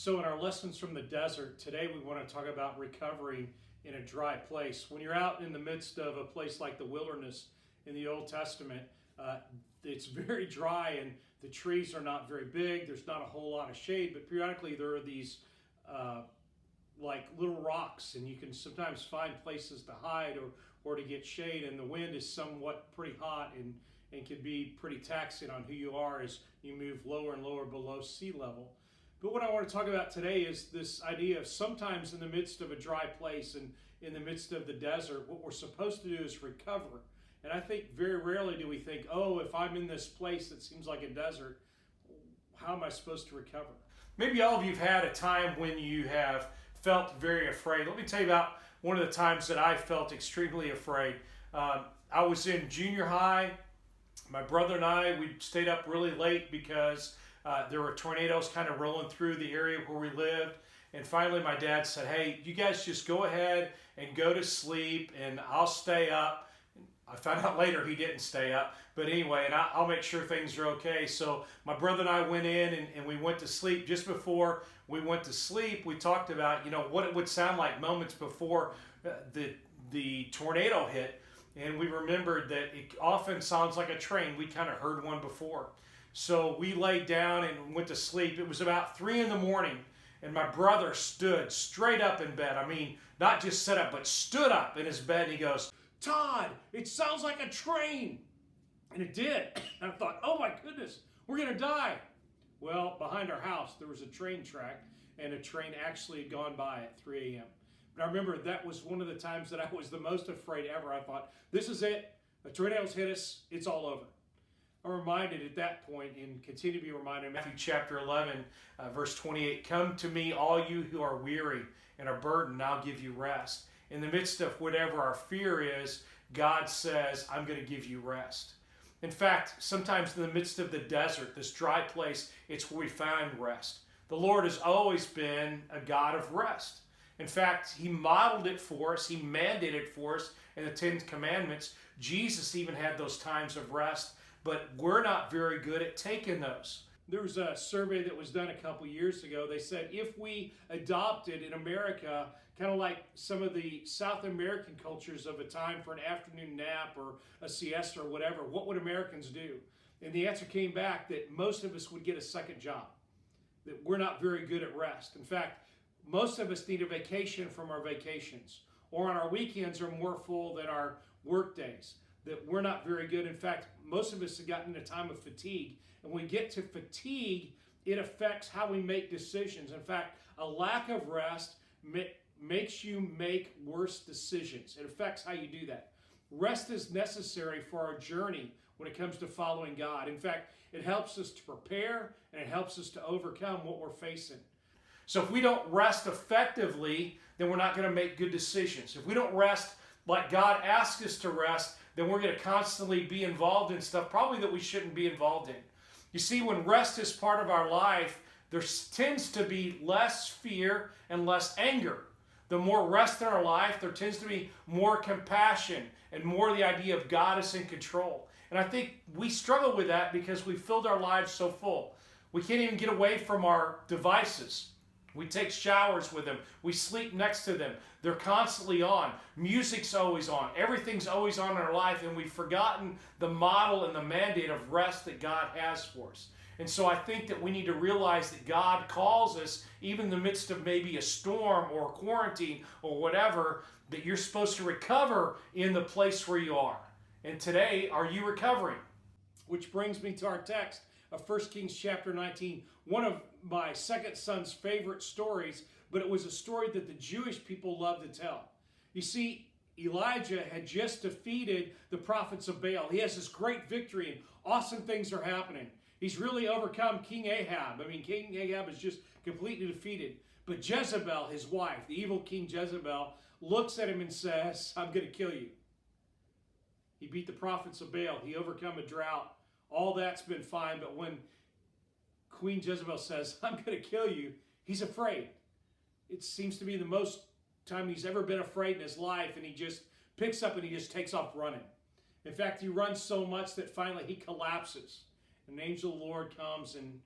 So in our lessons from the desert, today we want to talk about recovering in a dry place. When you're out in the midst of a place like the wilderness in the Old Testament, it's very dry and the trees are not very big. There's not a whole lot of shade, but periodically there are these like little rocks, and you can sometimes find places to hide or to get shade, and the wind is somewhat pretty hot and can be pretty taxing on who you are as you move lower and lower below sea level. But what I want to talk about today is this idea of sometimes in the midst of a dry place and in the midst of the desert, what we're supposed to do is recover. And I think very rarely do we think, oh, if I'm in this place that seems like a desert, how am I supposed to recover? Maybe all of you have had a time when you have felt very afraid. Let me tell you about one of the times that I felt extremely afraid. I was in junior high. My brother and I, we stayed up really late because there were tornadoes kind of rolling through the area where we lived. And finally my dad said, hey, you guys just go ahead and go to sleep and I'll stay up. I found out later he didn't stay up. But anyway, and I'll make sure things are okay. So my brother and I went in and we went to sleep. Just before we went to sleep, we talked about, what it would sound like moments before the tornado hit. And we remembered that it often sounds like a train. We kind of heard one before. So we laid down and went to sleep. It was about 3 a.m. and my brother stood straight up in bed. I mean, not just sat up, but stood up in his bed. And he goes, Todd, it sounds like a train. And it did. And I thought, oh my goodness, we're going to die. Well, behind our house, there was a train track, and a train actually had gone by at 3 a.m. But I remember that was one of the times that I was the most afraid ever. I thought, this is it. A tornado's hit us. It's all over. I'm reminded at that point, and continue to be reminded, in Matthew chapter 11, verse 28, come to me, all you who are weary and are burdened, and I'll give you rest. In the midst of whatever our fear is, God says, I'm going to give you rest. In fact, sometimes in the midst of the desert, this dry place, it's where we find rest. The Lord has always been a God of rest. In fact, He modeled it for us. He mandated it for us in the 10 Commandments. Jesus even had those times of rest, but we're not very good at taking those. There was a survey that was done a couple years ago. They said if we adopted in America, kind of like some of the South American cultures of a time for an afternoon nap or a siesta or whatever, what would Americans do? And the answer came back that most of us would get a second job, that we're not very good at rest. In fact, most of us need a vacation from our vacations, or on our weekends are more full than our work days, that we're not very good. In fact, most of us have gotten into a time of fatigue. And when we get to fatigue, it affects how we make decisions. In fact, a lack of rest makes you make worse decisions. It affects how you do that. Rest is necessary for our journey when it comes to following God. In fact, it helps us to prepare and it helps us to overcome what we're facing. So if we don't rest effectively, then we're not going to make good decisions. If we don't rest like God asks us to rest, then we're going to constantly be involved in stuff probably that we shouldn't be involved in. You see, when rest is part of our life, there tends to be less fear and less anger. The more rest in our life, there tends to be more compassion and more the idea of God is in control. And I think we struggle with that because we filled our lives so full. We can't even get away from our devices. We take showers with them. We sleep next to them. They're constantly on. Music's always on. Everything's always on in our life, and we've forgotten the model and the mandate of rest that God has for us. And so I think that we need to realize that God calls us, even in the midst of maybe a storm or quarantine or whatever, that you're supposed to recover in the place where you are. And today, are you recovering? Which brings me to our text of 1 Kings chapter 19, one of my second son's favorite stories, but it was a story that the Jewish people love to tell. You see, Elijah had just defeated the prophets of Baal. He has this great victory and awesome things are happening. He's really overcome King Ahab. I mean, King Ahab is just completely defeated. But Jezebel, his wife, the evil King Jezebel, looks at him and says, I'm going to kill you. He beat the prophets of Baal. He overcome a drought. All that's been fine, but when Queen Jezebel says, I'm going to kill you, he's afraid. It seems to be the most time he's ever been afraid in his life, and he just picks up and he just takes off running. In fact, he runs so much that finally he collapses. An angel of the Lord comes and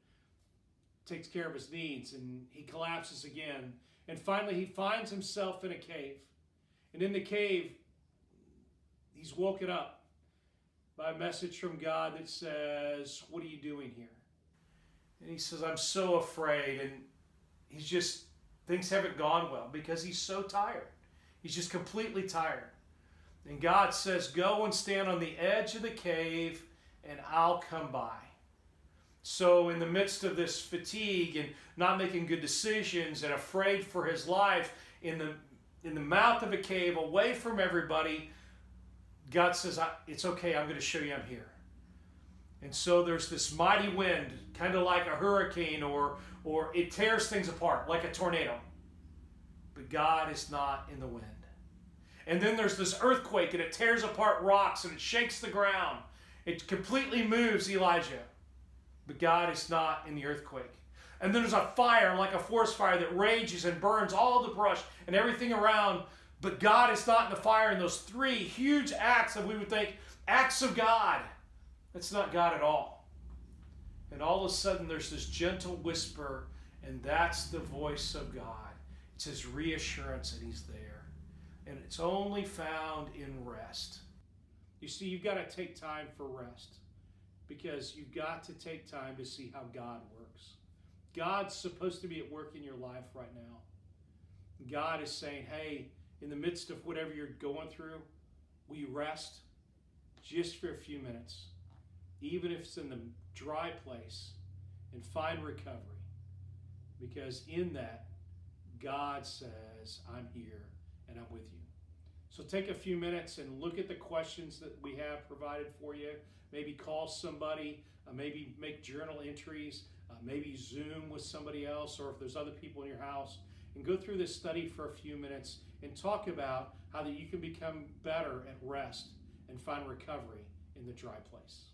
takes care of his needs, and he collapses again. And finally, he finds himself in a cave. And in the cave, he's woken up by a message from God that says, "What are you doing here?" And he says, "I'm so afraid." And things haven't gone well because he's so tired. He's just completely tired. And God says, "Go and stand on the edge of the cave and I'll come by." So in the midst of this fatigue and not making good decisions and afraid for his life, in the mouth of a cave, away from everybody, God says, "It's okay, I'm going to show you I'm here." And so there's this mighty wind, kind of like a hurricane, or it tears things apart like a tornado. But God is not in the wind. And then there's this earthquake, and it tears apart rocks, and it shakes the ground. It completely moves Elijah. But God is not in the earthquake. And then there's a fire, like a forest fire, that rages and burns all the brush and everything around. But God is not in the fire. And those three huge acts that we would think, acts of God, that's not God at all. And all of a sudden, there's this gentle whisper, and that's the voice of God. It's his reassurance that he's there. And it's only found in rest. You see, you've got to take time for rest, because you've got to take time to see how God works. God's supposed to be at work in your life right now. God is saying, "Hey, in the midst of whatever you're going through, will you rest just for a few minutes, even if it's in the dry place, and find recovery?" Because in that, God says, "I'm here and I'm with you." So take a few minutes and look at the questions that we have provided for you. Maybe call somebody, maybe make journal entries, maybe Zoom with somebody else, or if there's other people in your house, and go through this study for a few minutes and talk about how that you can become better at rest and find recovery in the dry place.